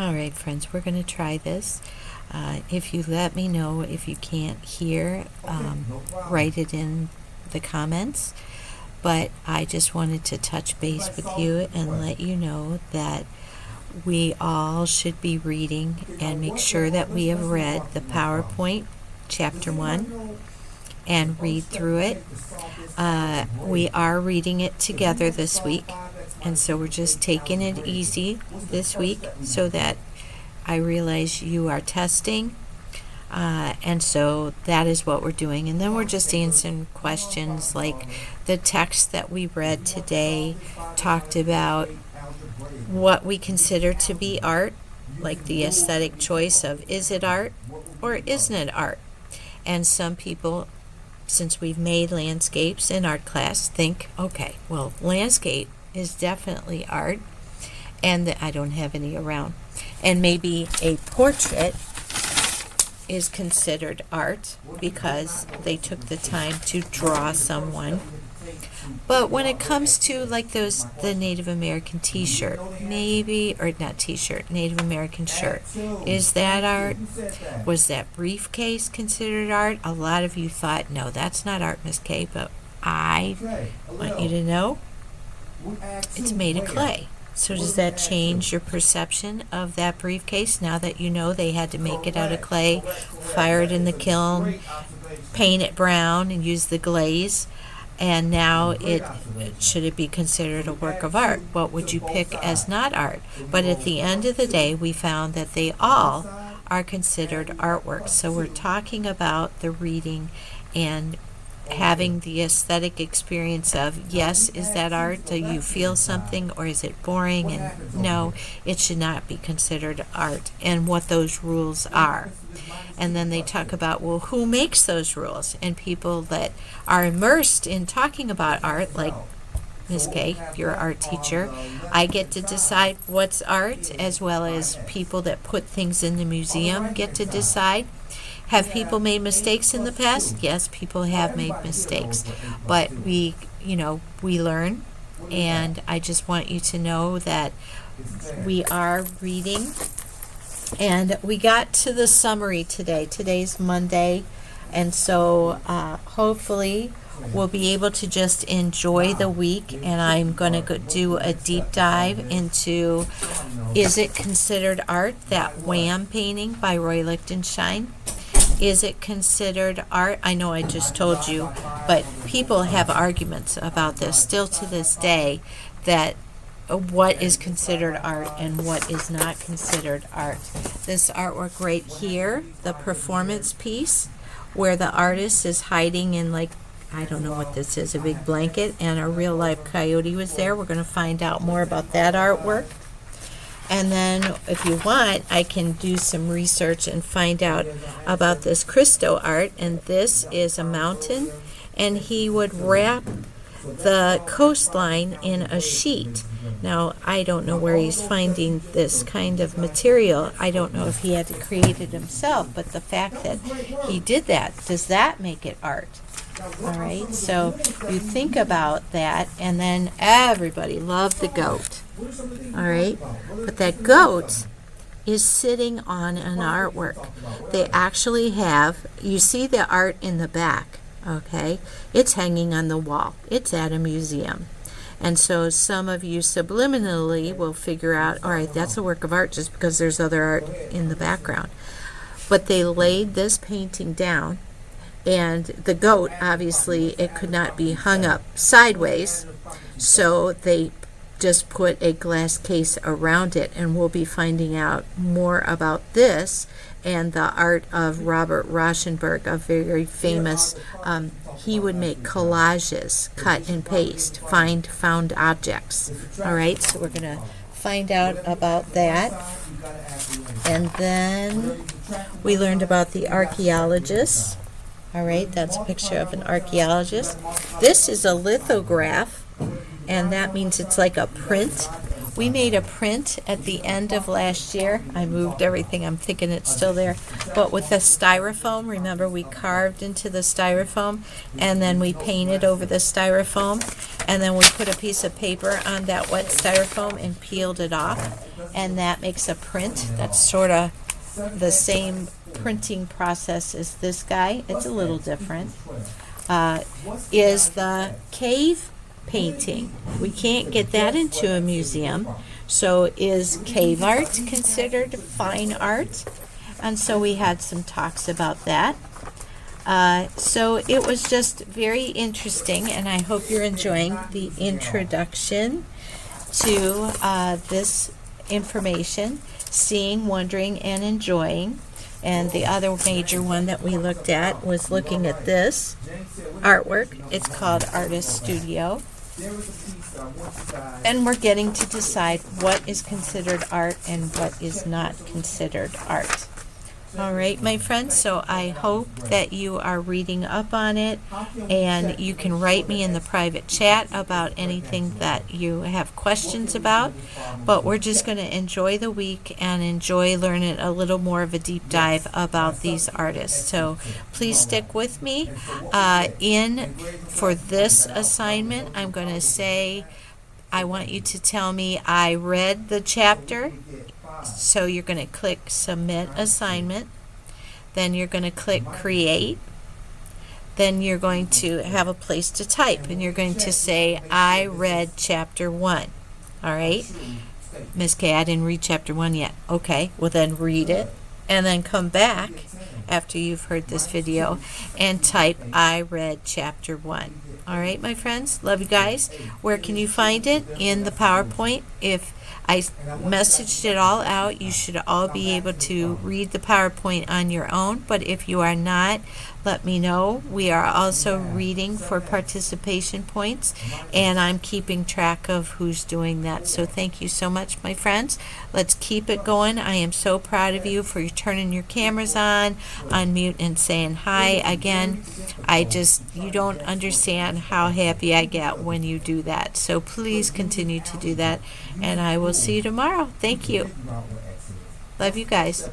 All right, friends, we're going to try this. If you let me know if you can't hear, write it in the comments. But I just wanted to touch base with you and let you know that we all should be reading and make sure that we have read the PowerPoint Chapter 1 and read through it. We are reading it together this week, and so we're just taking it easy this week so that I realize you are testing, and so that is what we're doing. And then we're just answering questions like the text that we read today talked about what we consider to be art, like the aesthetic choice of is it art or isn't it art. And some people, since we've made landscapes in art class, think, okay, well, landscape is definitely art, and I don't have any around. And maybe a portrait is considered art because they took the time to draw someone. But when it comes to like the Native American t-shirt, maybe, or not t-shirt, Native American shirt, is that art? Was that briefcase considered art? A lot of you thought, no, that's not art, Miss Kay, but I want you to know it's made of clay. So does that change your perception of that briefcase now that you know they had to make it out of clay, fire it in the kiln, paint it brown, and use the glaze? And now should it be considered a work of art? What would you pick as not art? But at the end of the day, we found that they all are considered artworks. So we're talking about the reading and having the aesthetic experience of, yes, is that art? Do you feel something, or is it boring? And no, it should not be considered art, and what those rules are. And then they talk about, well, who makes those rules? And people that are immersed in talking about art, like Ms. Kay, you're an art teacher, I get to decide what's art, as well as people that put things in the museum get to decide. Have people made mistakes in the past? Yes, people have made mistakes, but we learn, and I just want you to know that we are reading. And we got to the summary today. Today's Monday, and so hopefully we'll be able to just enjoy the week. And I'm going to do a deep dive into, is it considered art? That Wham painting by Roy Lichtenstein. Is it considered art? I know I just told you, but people have arguments about this still to this day, that what is considered art and what is not considered art. This artwork right here, the performance piece, where the artist is hiding in, like, I don't know what this is, a big blanket, and a real life coyote was there. We're going to find out more about that artwork. And then if you want, I can do some research and find out about this Christo art. And this is a mountain, and he would wrap the coastline in a sheet. Now, I don't know where he's finding this kind of material. I don't know if he had to create it himself, but the fact that he did that, does that make it art? All right, so you think about that, and then everybody loved the goat. All right, but that goat is sitting on an artwork. They actually have, you see the art in the back, okay? It's hanging on the wall. It's at a museum. And so some of you subliminally will figure out, all right, that's a work of art just because there's other art in the background. But they laid this painting down, and the goat, obviously, it could not be hung up sideways, so they just put a glass case around it, and we'll be finding out more about this and the art of Robert Rauschenberg, a very famous, he would make collages, cut and paste, find found objects. All right, so we're going to find out about that. And then we learned about the archaeologist. All right, that's a picture of an archaeologist. This is a lithograph, and that means it's like a print. We made a print at the end of last year. I moved everything. I'm thinking it's still there. But with the styrofoam, remember we carved into the styrofoam and then we painted over the styrofoam and then we put a piece of paper on that wet styrofoam and peeled it off. And that makes a print. That's sort of the same printing process as this guy. It's a little different. Is the cave painting. We can't get that into a museum. So is cave art considered fine art? And so we had some talks about that. So it was just very interesting, and I hope you're enjoying the introduction to this information, seeing, wondering, and enjoying. And the other major one that we looked at was looking at this artwork. It's called Artist Studio. And we're getting to decide what is considered art and what is not considered art. All right, my friends, so I hope that you are reading up on it, and you can write me in the private chat about anything that you have questions about. But we're just going to enjoy the week and enjoy learning a little more of a deep dive about these artists. So please stick with me. For this assignment, I'm going to say, I want you to tell me I read the chapter. So you're going to click Submit Assignment. Then you're going to click Create. Then you're going to have a place to type. And you're going to say, I read Chapter 1. All right? Miss K, I didn't read Chapter 1 yet. Okay, well then read it. And then come back after you've heard this video and type, I read Chapter 1. All right, my friends? Love you guys. Where can you find it? In the PowerPoint. If I messaged it all out, you should all be able to read the PowerPoint on your own, but if you are not, let me know. We are also reading for participation points, and I'm keeping track of who's doing that. So thank you so much, my friends. Let's keep it going. I am so proud of you for turning your cameras on mute, and saying hi. Again, you don't understand how happy I get when you do that. So please continue to do that, and I will see you tomorrow. Thank you. Love you guys.